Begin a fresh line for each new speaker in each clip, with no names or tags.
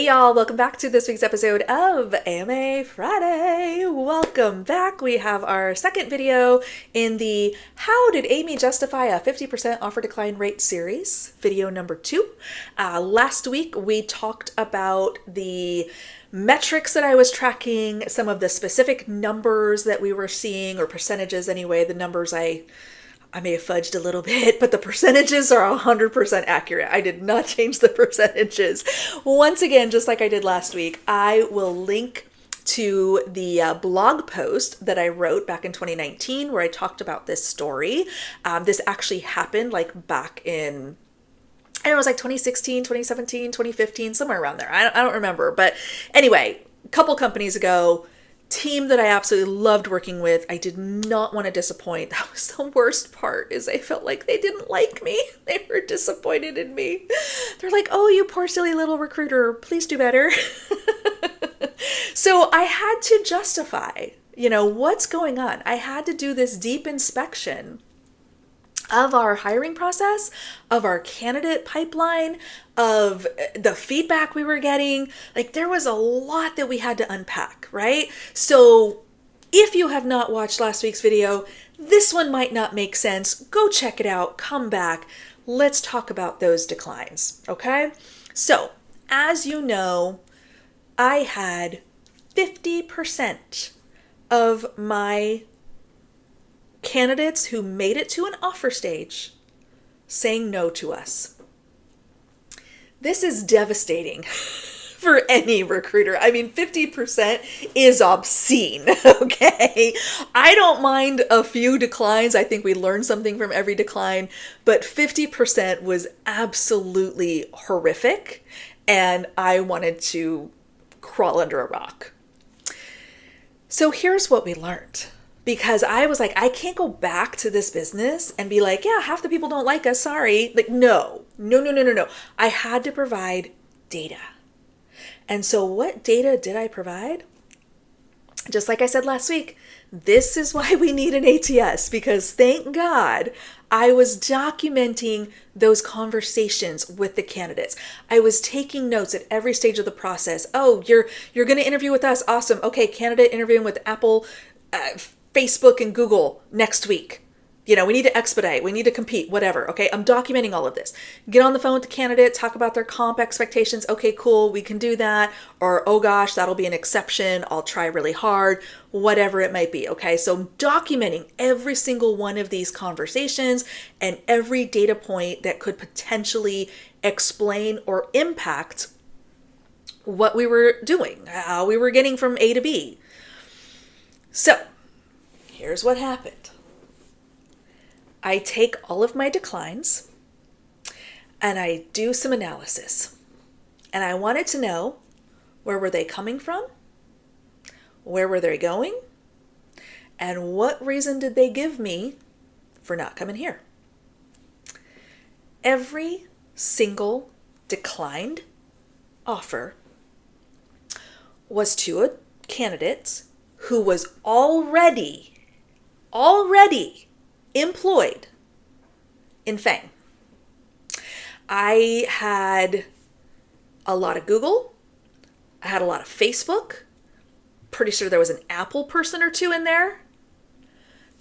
Hey y'all, welcome back to this week's episode of AMA Friday. Welcome back. We have our second video in the How Did Amy Justify a 50% Offer Decline Rate series, video number 2. Last week we talked about the metrics that I was tracking, some of the specific numbers that we were seeing, or percentages anyway, the numbers I may have fudged a little bit, but the percentages are 100% accurate. I did not change the percentages. Once again, just like I did last week, I will link to the blog post that I wrote back in 2019 where I talked about this story. This actually happened like back in, I don't know, it was like 2016, 2017, 2015, somewhere around there. I don't remember. But anyway, a couple companies ago, team that I absolutely loved working with. I did not want to disappoint. That was the worst part, is I felt like they didn't like me. They were disappointed in me. They're like, oh, you poor silly little recruiter, please do better. So I had to justify, what's going on. I had to do this deep inspection of our hiring process, of our candidate pipeline, of the feedback we were getting. Like, there was a lot that we had to unpack, right? So if you have not watched last week's video, this one might not make sense. Go check it out, come back. Let's talk about those declines, okay? So, as you know, I had 50% of my candidates who made it to an offer stage saying no to us. This is devastating for any recruiter. I mean, 50% is obscene, okay? I don't mind a few declines. I think we learned something from every decline, but 50% was absolutely horrific, and I wanted to crawl under a rock. So here's what we learned. Because I was like, I can't go back to this business and be like, yeah, half the people don't like us, sorry. Like, no. I had to provide data. And so what data did I provide? Just like I said last week, this is why we need an ATS, because thank God I was documenting those conversations with the candidates. I was taking notes at every stage of the process. Oh, you're going to interview with us. Awesome. Okay, candidate interviewing with Apple, Facebook and Google next week. We need to expedite. We need to compete, whatever. Okay, I'm documenting all of this. Get on the phone with the candidate, talk about their comp expectations. Okay, cool, we can do that. Or, oh gosh, that'll be an exception. I'll try really hard, whatever it might be. Okay, so I'm documenting every single one of these conversations and every data point that could potentially explain or impact what we were doing, how we were getting from A to B. So, here's what happened. I take all of my declines and I do some analysis. And I wanted to know, where were they coming from? Where were they going? And what reason did they give me for not coming here? Every single declined offer was to a candidate who was already employed in Fang. I had a lot of Google. I had a lot of Facebook. Pretty sure there was an Apple person or two in there.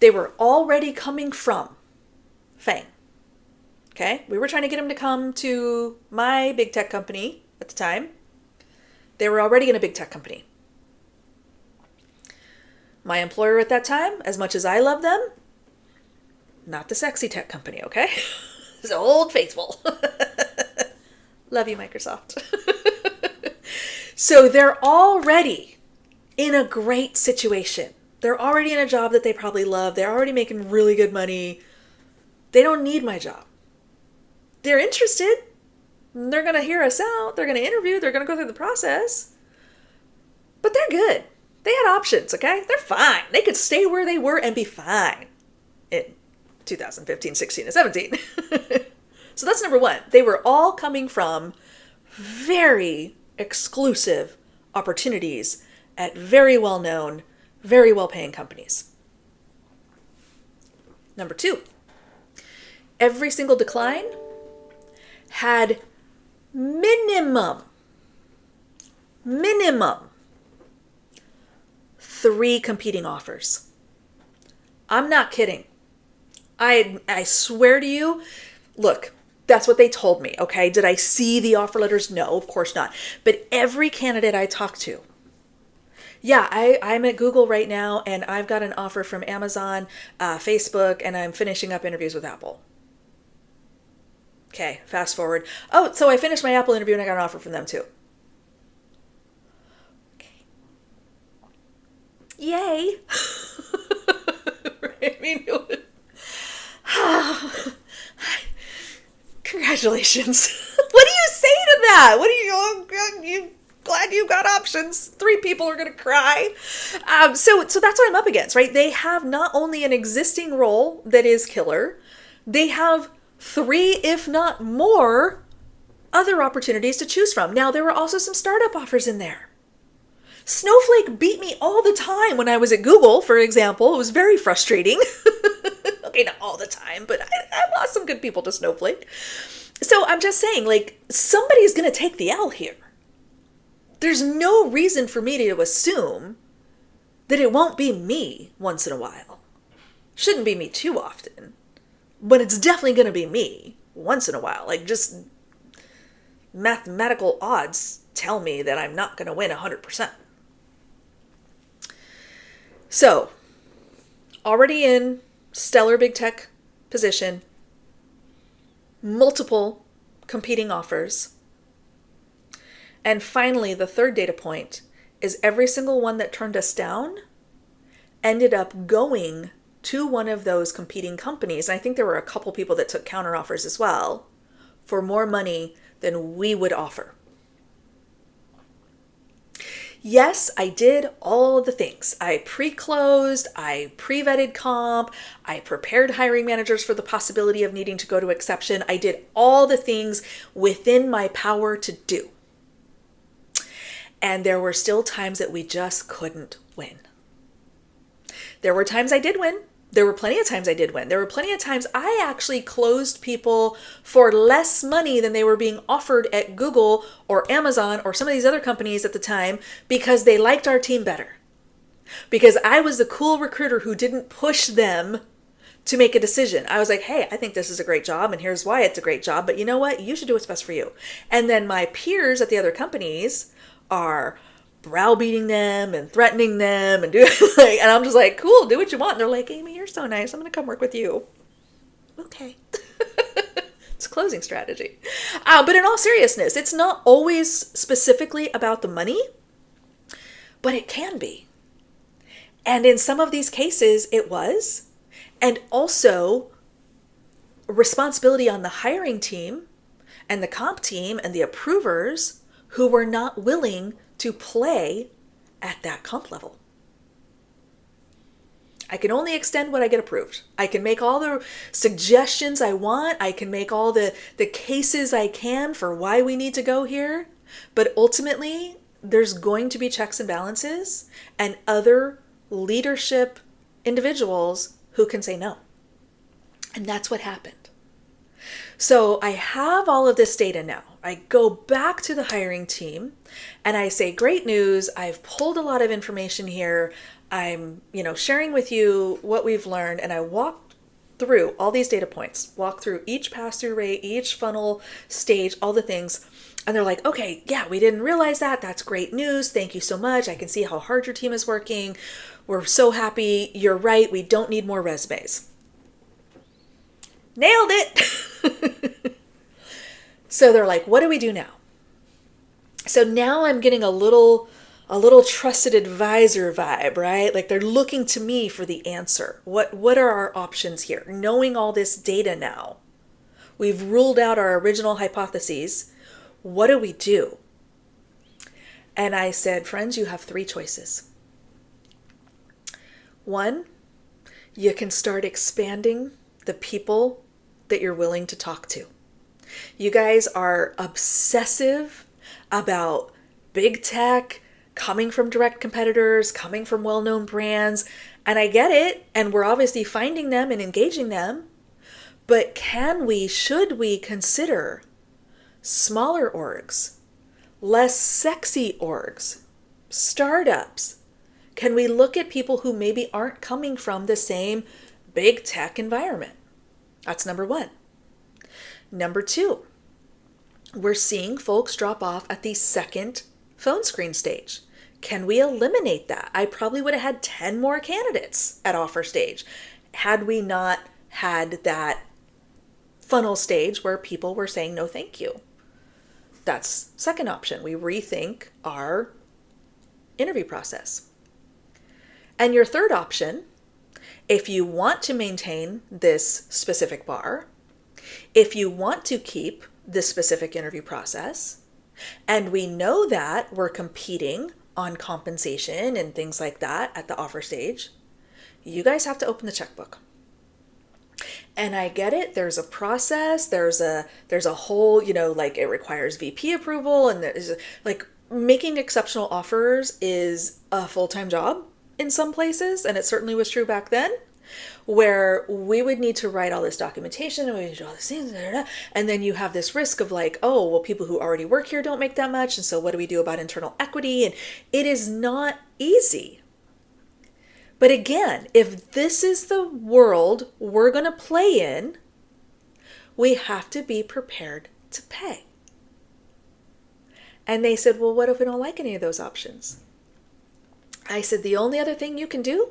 They were already coming from Fang. Okay? We were trying to get them to come to my big tech company at the time. They were already in a big tech company. My employer at that time, as much as I love them, not the sexy tech company, okay? It's Old Faithful. Love you, Microsoft. So they're already in a great situation. They're already in a job that they probably love. They're already making really good money. They don't need my job. They're interested. They're going to hear us out. They're going to interview. They're going to go through the process. But they're good. They had options, okay? They're fine. They could stay where they were and be fine in 2015, 16, and 17. So that's number one. They were all coming from very exclusive opportunities at very well-known, very well-paying companies. Number two, every single decline had minimum minimum 3 competing offers. I'm not kidding. I swear to you, look, that's what they told me, okay? Did I see the offer letters? No, of course not. But every candidate I talked to, yeah, I'm at Google right now, and I've got an offer from Amazon, Facebook, and I'm finishing up interviews with Apple. Okay, fast forward. Oh, so I finished my Apple interview and I got an offer from them too. Okay. Yay. Right? I mean, congratulations. What do you say to that? What do you glad you got options? 3 people are going to cry. So that's what I'm up against, right? They have not only an existing role that is killer, they have 3, if not more, other opportunities to choose from. Now, there were also some startup offers in there. Snowflake beat me all the time when I was at Google, for example. It was very frustrating. Okay, not all the time, but I lost some good people to Snowflake. So I'm just saying, like, somebody's going to take the L here. There's no reason for me to assume that it won't be me once in a while. Shouldn't be me too often, but it's definitely going to be me once in a while. Like, just mathematical odds tell me that I'm not going to win 100%. So, already in stellar big tech position, multiple competing offers. And finally, the third data point is every single one that turned us down ended up going to one of those competing companies. And I think there were a couple people that took counteroffers as well for more money than we would offer. Yes, I did all the things. I pre-closed, I pre-vetted comp, I prepared hiring managers for the possibility of needing to go to exception. I did all the things within my power to do. And there were still times that we just couldn't win. There were times I did win. There were plenty of times I did win. There were plenty of times I actually closed people for less money than they were being offered at Google or Amazon or some of these other companies at the time because they liked our team better. Because I was the cool recruiter who didn't push them to make a decision. I was like, hey, I think this is a great job and here's why it's a great job, but you know what? You should do what's best for you. And then my peers at the other companies are browbeating them and threatening them and and I'm just like, cool, do what you want. And they're like, Amy, you're so nice. I'm going to come work with you. Okay. It's a closing strategy. But in all seriousness, it's not always specifically about the money, but it can be. And in some of these cases, it was. And also responsibility on the hiring team and the comp team and the approvers who were not willing to play at that comp level. I can only extend what I get approved. I can make all the suggestions I want. I can make all the cases I can for why we need to go here. But ultimately, there's going to be checks and balances and other leadership individuals who can say no. And that's what happened. So I have all of this data now. I go back to the hiring team and I say, great news. I've pulled a lot of information here. I'm, sharing with you what we've learned. And I walk through all these data points, walk through each pass-through rate, each funnel stage, all the things. And they're like, okay, yeah, we didn't realize that. That's great news. Thank you so much. I can see how hard your team is working. We're so happy. You're right. We don't need more resumes. Nailed it. So they're like, what do we do now? So now I'm getting a little trusted advisor vibe, right? Like they're looking to me for the answer. What are our options here? Knowing all this data now, we've ruled out our original hypotheses. What do we do? And I said, friends, you have 3 choices. 1, you can start expanding the people that you're willing to talk to. You guys are obsessive about big tech, coming from direct competitors, coming from well-known brands, and I get it, and we're obviously finding them and engaging them, but should we consider smaller orgs less sexy orgs, startups? Can we look at people who maybe aren't coming from the same big tech environment? That's number one. Number two, we're seeing folks drop off at the second phone screen stage. Can we eliminate that? I probably would have had 10 more candidates at offer stage had we not had that funnel stage where people were saying no thank you. That's second option. We rethink our interview process. And your third option, if you want to maintain this specific bar, if you want to keep this specific interview process, and we know that we're competing on compensation and things like that at the offer stage, you guys have to open the checkbook. And I get it. There's a process. There's a whole, like it requires VP approval, and there's like making exceptional offers is a full-time job in some places. And it certainly was true back then, where we would need to write all this documentation and we would do all these things. And then you have this risk of like, oh, well, people who already work here don't make that much. And so what do we do about internal equity? And it is not easy. But again, if this is the world we're going to play in, we have to be prepared to pay. And they said, well, what if we don't like any of those options? I said, the only other thing you can do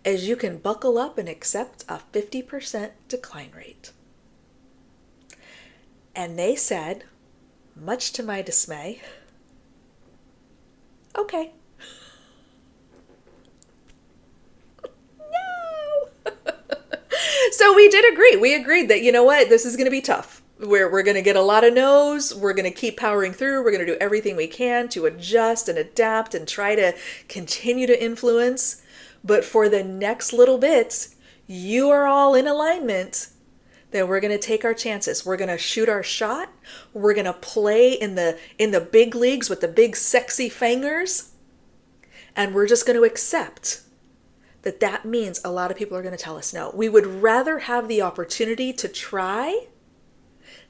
is you can buckle up and accept a 50% decline rate. And they said, much to my dismay, okay. So we did agree. We agreed that, you know what, this is going to be tough. We're going to get a lot of no's. We're going to keep powering through. We're going to do everything we can to adjust and adapt and try to continue to influence. But for the next little bits, you are all in alignment. Then we're going to take our chances. We're going to shoot our shot. We're going to play in the big leagues with the big sexy fangers. And we're just going to accept that means a lot of people are going to tell us no. We would rather have the opportunity to try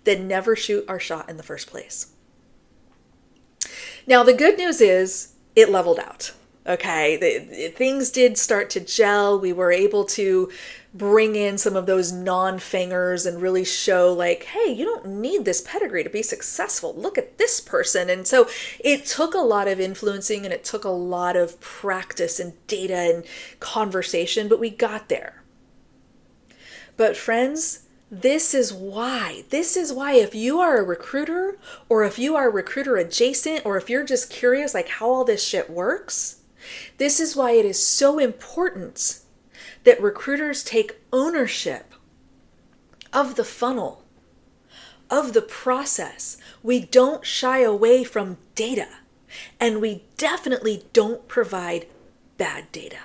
than never shoot our shot in the first place. Now, the good news is it leveled out. Okay, things did start to gel. We were able to bring in some of those non-fangers and really show like, hey, you don't need this pedigree to be successful. Look at this person. And so it took a lot of influencing and it took a lot of practice and data and conversation, but we got there. But friends, this is why if you are a recruiter, or if you are recruiter adjacent, or if you're just curious like how all this shit works, this is why it is so important that recruiters take ownership of the funnel, of the process. We don't shy away from data, and we definitely don't provide bad data.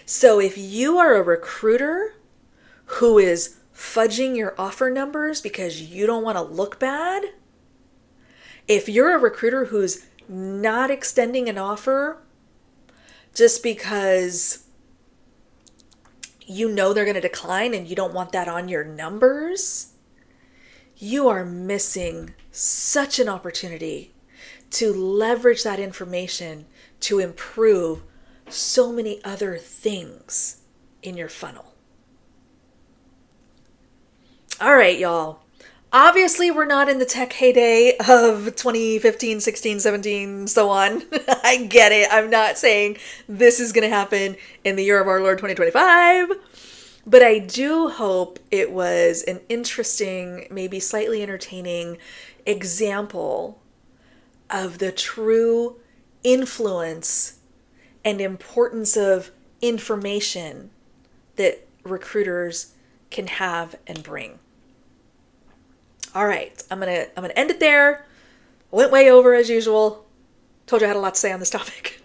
So if you are a recruiter who is fudging your offer numbers because you don't want to look bad, if you're a recruiter who's not extending an offer just because you know they're going to decline and you don't want that on your numbers, you are missing such an opportunity to leverage that information to improve so many other things in your funnel. All right, y'all. Obviously, we're not in the tech heyday of 2015, 16, 17, so on. I get it. I'm not saying this is going to happen in the year of our Lord 2025. But I do hope it was an interesting, maybe slightly entertaining example of the true influence and importance of information that recruiters can have and bring. All right, I'm gonna end it there. Went way over as usual. Told you I had a lot to say on this topic.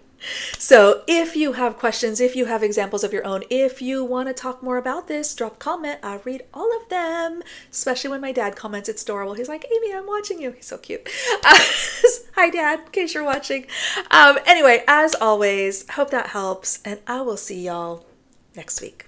So if you have questions, if you have examples of your own, if you want to talk more about this, drop a comment. I read all of them, especially when my dad comments. It's adorable. He's like, Amy, I'm watching you. He's so cute. Hi, Dad, in case you're watching. Anyway, as always, hope that helps, and I will see y'all next week.